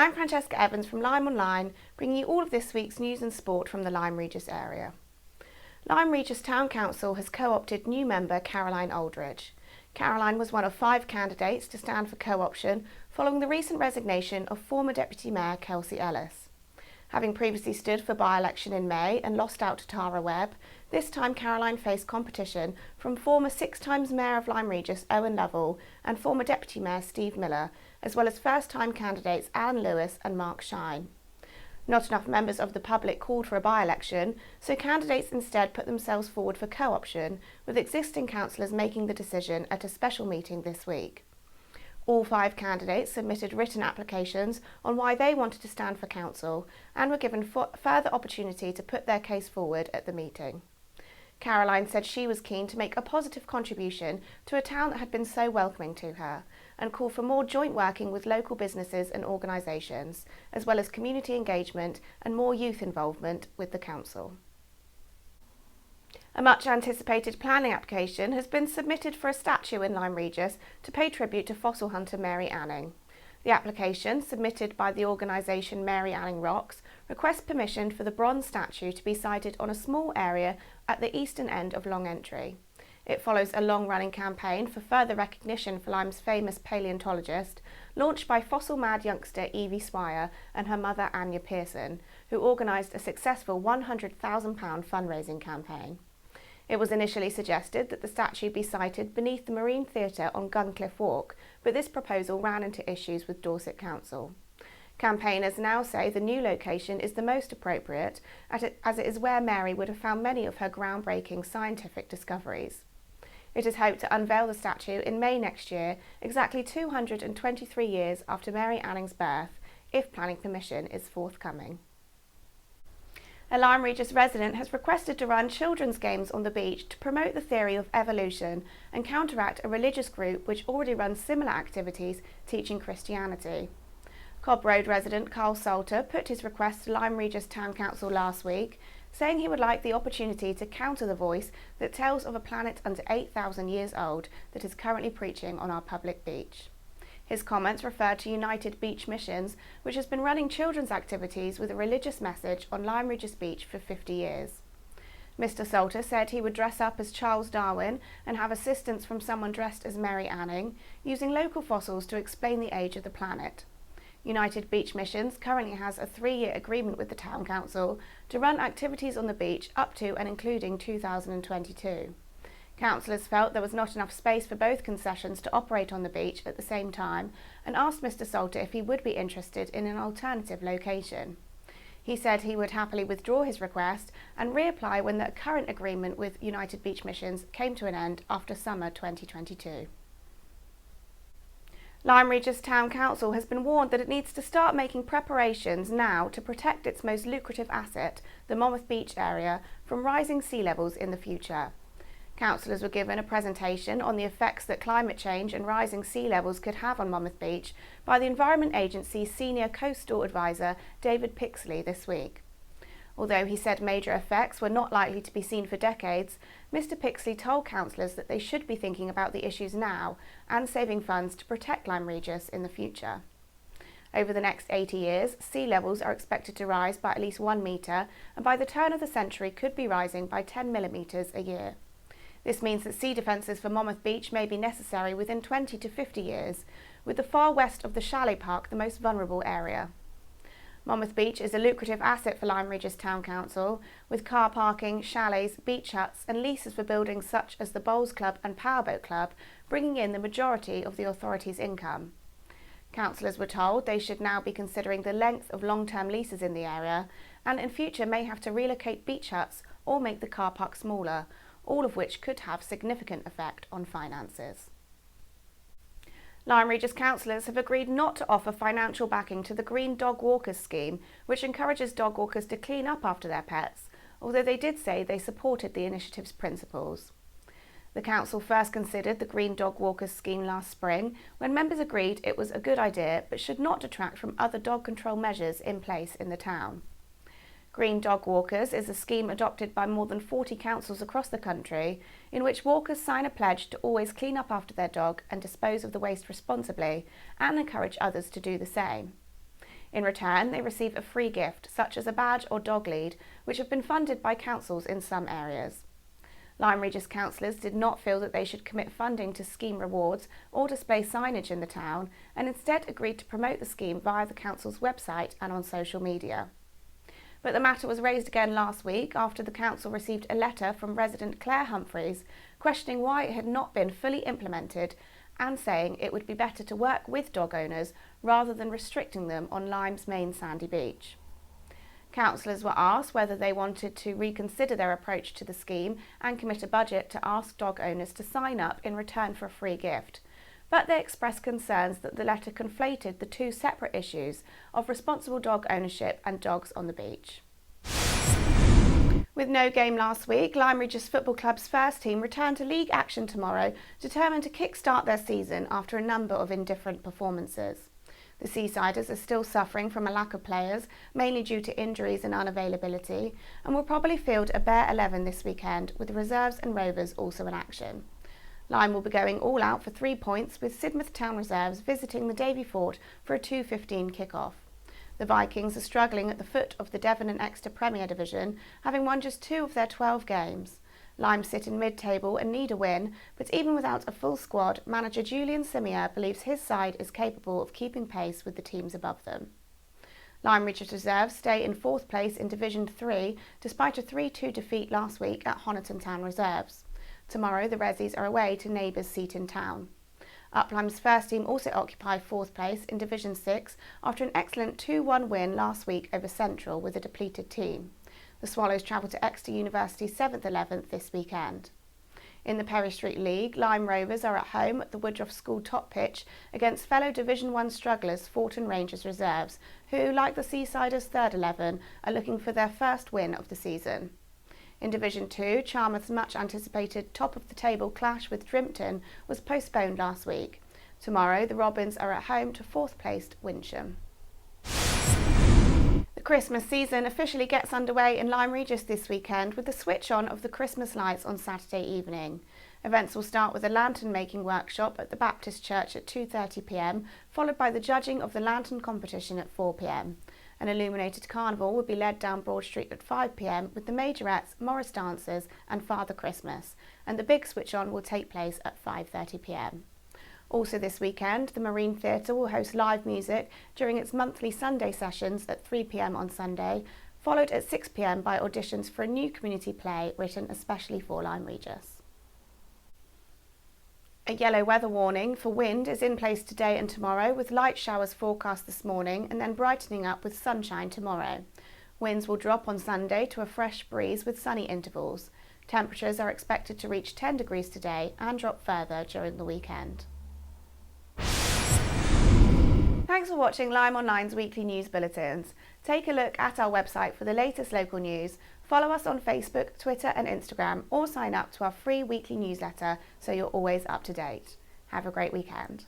I'm Francesca Evans from LymeOnline, bringing you all of this week's news and sport from the Lyme Regis area. Lyme Regis Town Council has co-opted new member Caroline Aldridge. Caroline was one of 5 candidates to stand for co-option following the recent resignation of former Deputy Mayor Kelsey Ellis. Having previously stood for by-election in May and lost out to Tara Webb, this time Caroline faced competition from former 6 times Mayor of Lyme Regis Owen Lovell and former Deputy Mayor Steve Miller, as well as first-time candidates Alan Lewis and Mark Shine. Not enough members of the public called for a by-election, so candidates instead put themselves forward for co-option, with existing councillors making the decision at a special meeting this week. All 5 candidates submitted written applications on why they wanted to stand for council and were given further opportunity to put their case forward at the meeting. Caroline said she was keen to make a positive contribution to a town that had been so welcoming to her and called for more joint working with local businesses and organisations, as well as community engagement and more youth involvement with the council. A much anticipated planning application has been submitted for a statue in Lyme Regis to pay tribute to fossil hunter Mary Anning. The application, submitted by the organisation Mary Anning Rocks, requests permission for the bronze statue to be sited on a small area at the eastern end of Long Entry. It follows a long-running campaign for further recognition for Lyme's famous paleontologist, launched by fossil-mad youngster Evie Swire and her mother Anya Pearson, who organised a successful £100,000 fundraising campaign. It was initially suggested that the statue be sited beneath the Marine Theatre on Guncliffe Walk, but this proposal ran into issues with Dorset Council. Campaigners now say the new location is the most appropriate, as it is where Mary would have found many of her groundbreaking scientific discoveries. It is hoped to unveil the statue in May next year, exactly 223 years after Mary Anning's birth, if planning permission is forthcoming. A Lyme Regis resident has requested to run children's games on the beach to promote the theory of evolution and counteract a religious group which already runs similar activities teaching Christianity. Cobb Road resident Carl Salter put his request to Lyme Regis Town Council last week, saying he would like the opportunity to counter the voice that tells of a planet under 8,000 years old that is currently preaching on our public beach. His comments referred to United Beach Missions, which has been running children's activities with a religious message on Lyme Regis Beach for 50 years. Mr. Salter said he would dress up as Charles Darwin and have assistance from someone dressed as Mary Anning, using local fossils to explain the age of the planet. United Beach Missions currently has a 3-year agreement with the Town Council to run activities on the beach up to and including 2022. Councillors felt there was not enough space for both concessions to operate on the beach at the same time and asked Mr. Salter if he would be interested in an alternative location. He said he would happily withdraw his request and reapply when the current agreement with United Beach Missions came to an end after summer 2022. Lyme Regis Town Council has been warned that it needs to start making preparations now to protect its most lucrative asset, the Monmouth Beach area, from rising sea levels in the future. Councillors were given a presentation on the effects that climate change and rising sea levels could have on Monmouth Beach by the Environment Agency's Senior Coastal Advisor David Pixley this week. Although he said major effects were not likely to be seen for decades, Mr. Pixley told councillors that they should be thinking about the issues now and saving funds to protect Lyme Regis in the future. Over the next 80 years, sea levels are expected to rise by at least 1 metre and by the turn of the century could be rising by 10 millimetres a year. This means that sea defences for Monmouth Beach may be necessary within 20 to 50 years, with the far west of the Chalet Park the most vulnerable area. Monmouth Beach is a lucrative asset for Lyme Regis Town Council, with car parking, chalets, beach huts and leases for buildings such as the Bowls Club and Powerboat Club, bringing in the majority of the authority's income. Councillors were told they should now be considering the length of long-term leases in the area and in future may have to relocate beach huts or make the car park smaller, all of which could have significant effect on finances. Lyme Regis councillors have agreed not to offer financial backing to the Green Dog Walkers scheme, which encourages dog walkers to clean up after their pets, although they did say they supported the initiative's principles. The council first considered the Green Dog Walkers scheme last spring, when members agreed it was a good idea but should not detract from other dog control measures in place in the town. Green Dog Walkers is a scheme adopted by more than 40 councils across the country, in which walkers sign a pledge to always clean up after their dog and dispose of the waste responsibly, and encourage others to do the same. In return, they receive a free gift, such as a badge or dog lead, which have been funded by councils in some areas. Lyme Regis councillors did not feel that they should commit funding to scheme rewards or display signage in the town, and instead agreed to promote the scheme via the council's website and on social media. But the matter was raised again last week after the council received a letter from resident Claire Humphreys questioning why it had not been fully implemented and saying it would be better to work with dog owners rather than restricting them on Lyme's main sandy beach. Councillors were asked whether they wanted to reconsider their approach to the scheme and commit a budget to ask dog owners to sign up in return for a free gift, but they expressed concerns that the letter conflated the two separate issues of responsible dog ownership and dogs on the beach. With no game last week, Lyme Regis Football Club's first team return to league action tomorrow, determined to kick-start their season after a number of indifferent performances. The Seasiders are still suffering from a lack of players, mainly due to injuries and unavailability, and will probably field a bare 11 this weekend, with the reserves and Rovers also in action. Lyme will be going all out for 3 points, with Sidmouth Town reserves visiting the Davy Fort for a 2:15 kick-off. The Vikings are struggling at the foot of the Devon and Exeter Premier Division, having won just 2 of their 12 games. Lyme sit in mid-table and need a win, but even without a full squad, manager Julian Simier believes his side is capable of keeping pace with the teams above them. Lyme Regis reserves stay in 4th place in Division 3 despite a 3-2 defeat last week at Honiton Town reserves. Tomorrow the Resis are away to neighbours Seaton Town. Uplyme's first team also occupy 4th place in Division 6 after an excellent 2-1 win last week over Central with a depleted team. The Swallows travel to Exeter University's 7th-11th this weekend. In the Perry Street League, Lyme Rovers are at home at the Woodruff School top pitch against fellow Division 1 strugglers Forton Rangers reserves, who, like the Seasiders' 3rd 11, are looking for their first win of the season. In Division 2, Charmouth's much-anticipated top-of-the-table clash with Drimpton was postponed last week. Tomorrow, the Robins are at home to 4th-placed Winsham. The Christmas season officially gets underway in Lyme Regis this weekend with the switch on of the Christmas lights on Saturday evening. Events will start with a lantern making workshop at the Baptist Church at 2:30 p.m, followed by the judging of the lantern competition at 4 p.m. An illuminated carnival will be led down Broad Street at 5 p.m. with the Majorettes, Morris Dancers and Father Christmas, and the big switch on will take place at 5:30 p.m. Also this weekend, the Marine Theatre will host live music during its monthly Sunday sessions at 3 p.m. on Sunday, followed at 6 p.m. by auditions for a new community play written especially for Lyme Regis. A yellow weather warning for wind is in place today and tomorrow, with light showers forecast this morning and then brightening up with sunshine tomorrow. Winds will drop on Sunday to a fresh breeze with sunny intervals. Temperatures are expected to reach 10 degrees today and drop further during the weekend. Thanks for watching LymeOnline's weekly news bulletins. Take a look at our website for the latest local news, follow us on Facebook, Twitter and Instagram, or sign up to our free weekly newsletter so you're always up to date. Have a great weekend.